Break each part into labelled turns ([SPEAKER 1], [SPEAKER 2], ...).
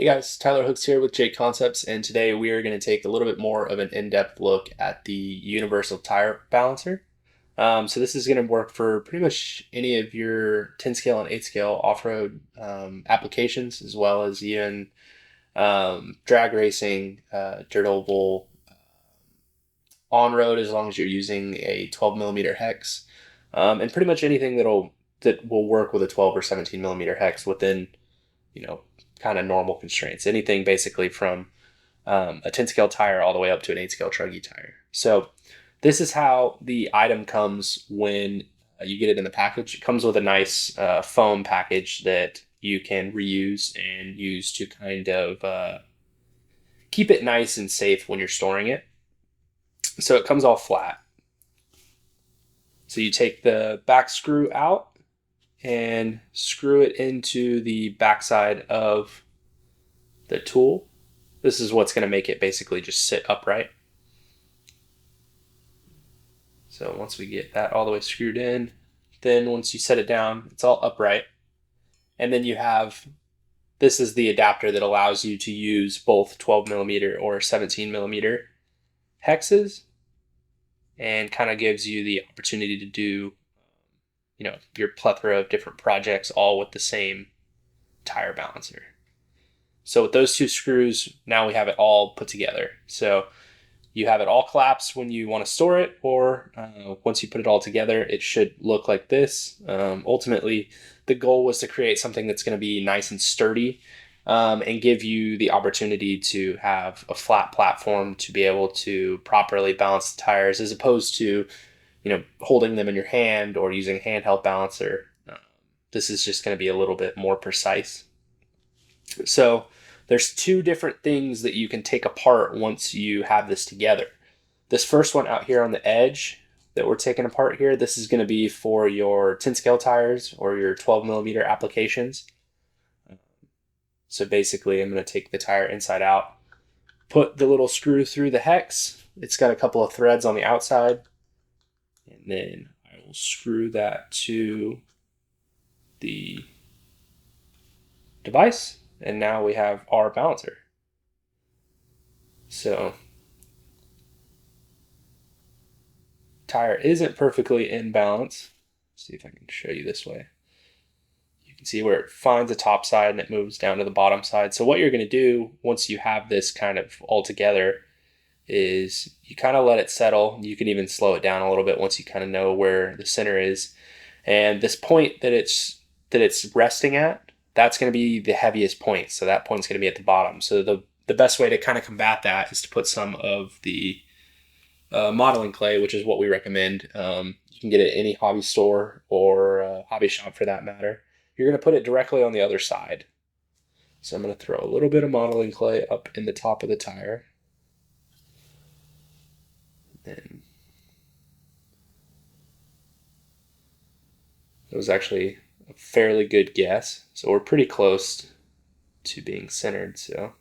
[SPEAKER 1] Hey guys, Tyler Hooks here with JConcepts, and today we are going to take a little bit more of an in-depth look at the universal tire balancer. So this is going to work for pretty much any of your 10 scale and 8 scale off-road applications, as well as even drag racing, dirt oval, on-road, as long as you're using a 12 millimeter hex, and pretty much anything that will work with a 12 or 17 millimeter hex within, you know, kind of normal constraints. Anything basically from a 10 scale tire all the way up to an 8 scale truggy tire. So this is how the item comes when you get it in the package. It comes with a nice foam package that you can reuse and use to kind of keep it nice and safe when you're storing it. So it comes all flat. So you take the back screw out and screw it into the backside of the tool. This is what's going to make it basically just sit upright. So once we get that all the way screwed in, then once you set it down, it's all upright. And then you have, this is the adapter that allows you to use both 12 millimeter or 17 millimeter hexes, and kind of gives you the opportunity to do, your plethora of different projects all with the same tire balancer. So with those two screws, now we have it all put together. So you have it all collapsed when you want to store it, or once you put it all together, it should look like this. Ultimately, the goal was to create something that's going to be nice and sturdy, and give you the opportunity to have a flat platform to be able to properly balance the tires, as opposed to, holding them in your hand or using a handheld balancer. This is just going to be a little bit more precise. So there's two different things that you can take apart once you have this together. This first one out here on the edge that we're taking apart here, this is going to be for your 10 scale tires or your 12 millimeter applications. So basically, I'm going to take the tire inside out, put the little screw through the hex. It's got a couple of threads on the outside, and then I will screw that to the device, and now we have our balancer. So tire isn't perfectly in balance. Let's see if I can show you this way. You can see where it finds the top side and it moves down to the bottom side. So what you're going to do once you have this kind of all together is you kind of let it settle. You can even slow it down a little bit once you kind of know where the center is. And this point that it's resting at, that's going to be the heaviest point. So that point's going to be at the bottom. So the best way to kind of combat that is to put some of the modeling clay, which is what we recommend. You can get it at any hobby store or hobby shop for that matter. You're going to put it directly on the other side. So I'm going to throw a little bit of modeling clay up in the top of the tire. Then it was actually a fairly good guess. So we're pretty close to being centered. So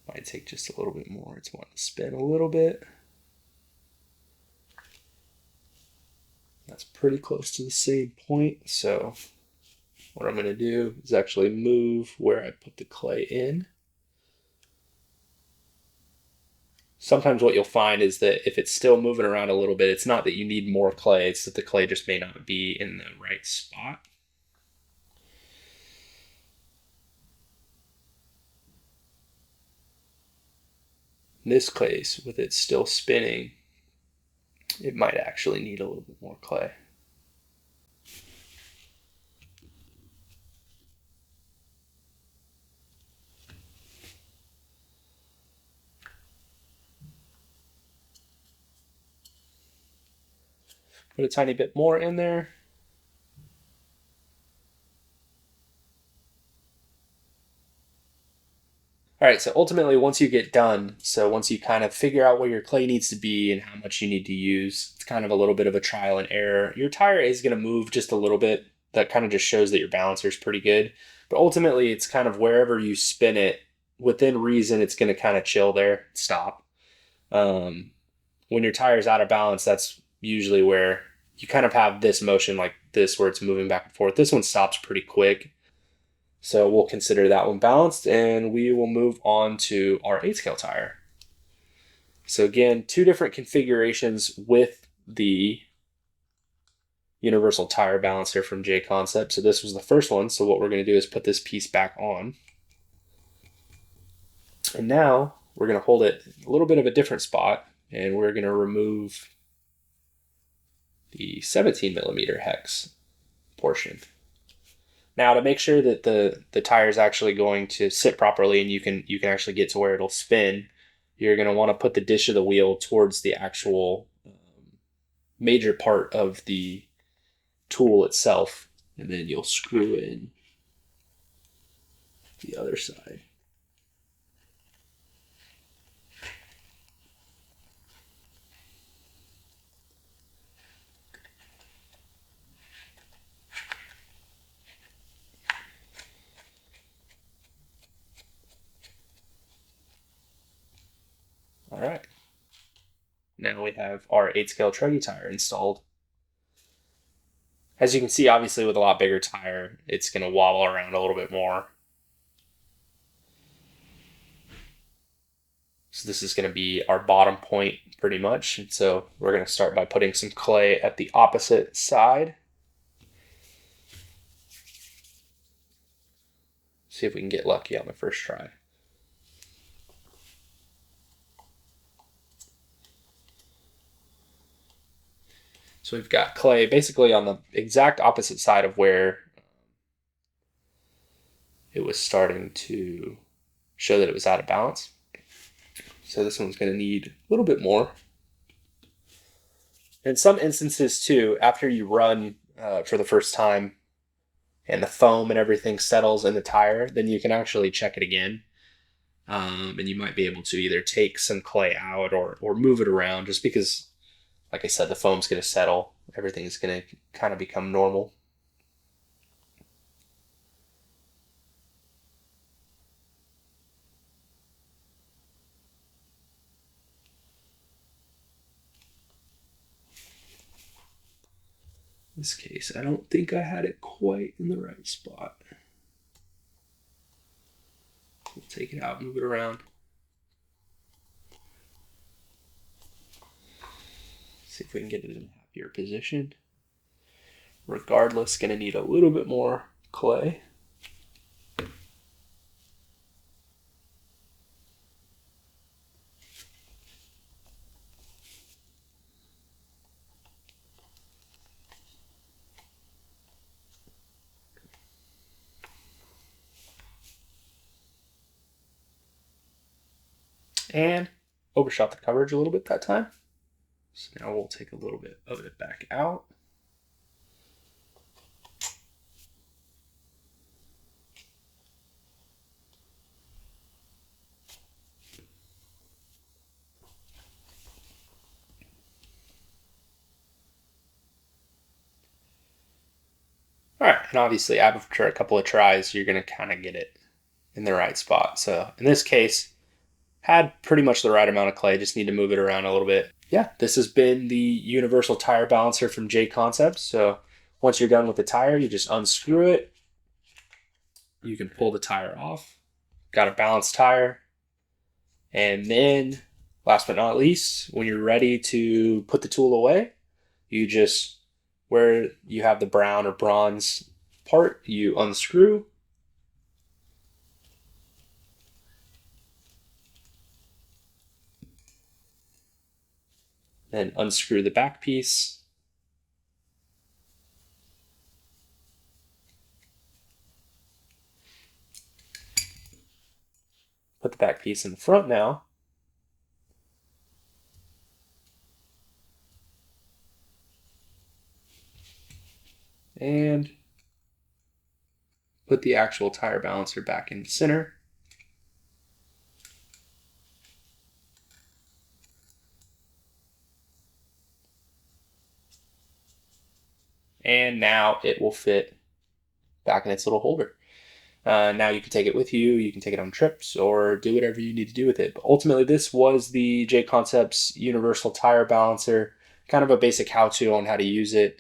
[SPEAKER 1] might take just a little bit more. It's wanting to spin a little bit. That's pretty close to the same point. So what I'm going to do is actually move where I put the clay in. Sometimes what you'll find is that if it's still moving around a little bit, it's not that you need more clay, it's that the clay just may not be in the right spot. In this case, with it still spinning, it might actually need a little bit more clay. Put a tiny bit more in there. All right, so ultimately, once you get done, so once you kind of figure out where your clay needs to be and how much you need to use, it's kind of a little bit of a trial and error. Your tire is going to move just a little bit. That kind of just shows that your balancer is pretty good. But ultimately, it's kind of wherever you spin it, within reason, it's going to kind of chill there, stop. When your tire is out of balance, that's usually where you kind of have this motion like this where it's moving back and forth. This one stops pretty quick. So we'll consider that one balanced, and we will move on to our 8-scale tire. So again, two different configurations with the universal tire balancer from JConcepts. So this was the first one. So what we're going to do is put this piece back on. And now we're going to hold it a little bit of a different spot, and we're going to remove the 17 millimeter hex portion. Now, to make sure that the tire is actually going to sit properly and you can actually get to where it'll spin, you're going to want to put the dish of the wheel towards the actual major part of the tool itself, and then you'll screw in the other side. All right. Now we have our 8-scale truggy tire installed. As you can see, obviously with a lot bigger tire, it's going to wobble around a little bit more. So this is going to be our bottom point pretty much. And so we're going to start by putting some clay at the opposite side. See if we can get lucky on the first try. So we've got clay basically on the exact opposite side of where it was starting to show that it was out of balance. So this one's going to need a little bit more. In some instances too, after you run for the first time and the foam and everything settles in the tire, then you can actually check it again. And you might be able to either take some clay out or move it around, just because, like I said, the foam's going to settle. Everything's going to kind of become normal. In this case, I don't think I had it quite in the right spot. We'll take it out, move it around. See if we can get it in a happier position. Regardless, going to need a little bit more clay. And overshot the coverage a little bit that time. So now we'll take a little bit of it back out. All right, and obviously after a couple of tries, you're going to kind of get it in the right spot. So in this case, had pretty much the right amount of clay, just need to move it around a little bit. Yeah, this has been the universal tire balancer from JConcepts. So once you're done with the tire, you just unscrew it. You can pull the tire off. Got a balanced tire. And then, last but not least, when you're ready to put the tool away, you just, where you have the brown or bronze part, you unscrew. Then unscrew the back piece. Put the back piece in the front now. And put the actual tire balancer back in the center. And now it will fit back in its little holder. Now you can take it with you, you can take it on trips, or do whatever you need to do with it. But ultimately, this was the JConcepts Universal Tire Balancer kind of a basic how-to on how to use it.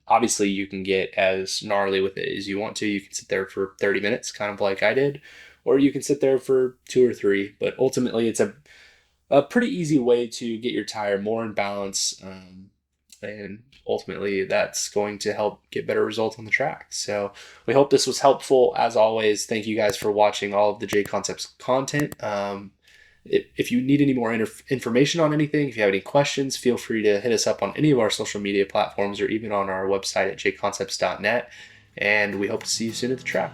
[SPEAKER 1] Obviously, you can get as gnarly with it as you want to. You can sit there for 30 minutes, kind of like I did, or you can sit there for 2 or 3. But ultimately, it's a pretty easy way to get your tire more in balance. And ultimately, that's going to help get better results on the track. So we hope this was helpful. As always, thank you guys for watching all of the JConcepts content. If you need any more information on anything, if you have any questions, feel free to hit us up on any of our social media platforms or even on our website at jconcepts.net. And we hope to see you soon at the track.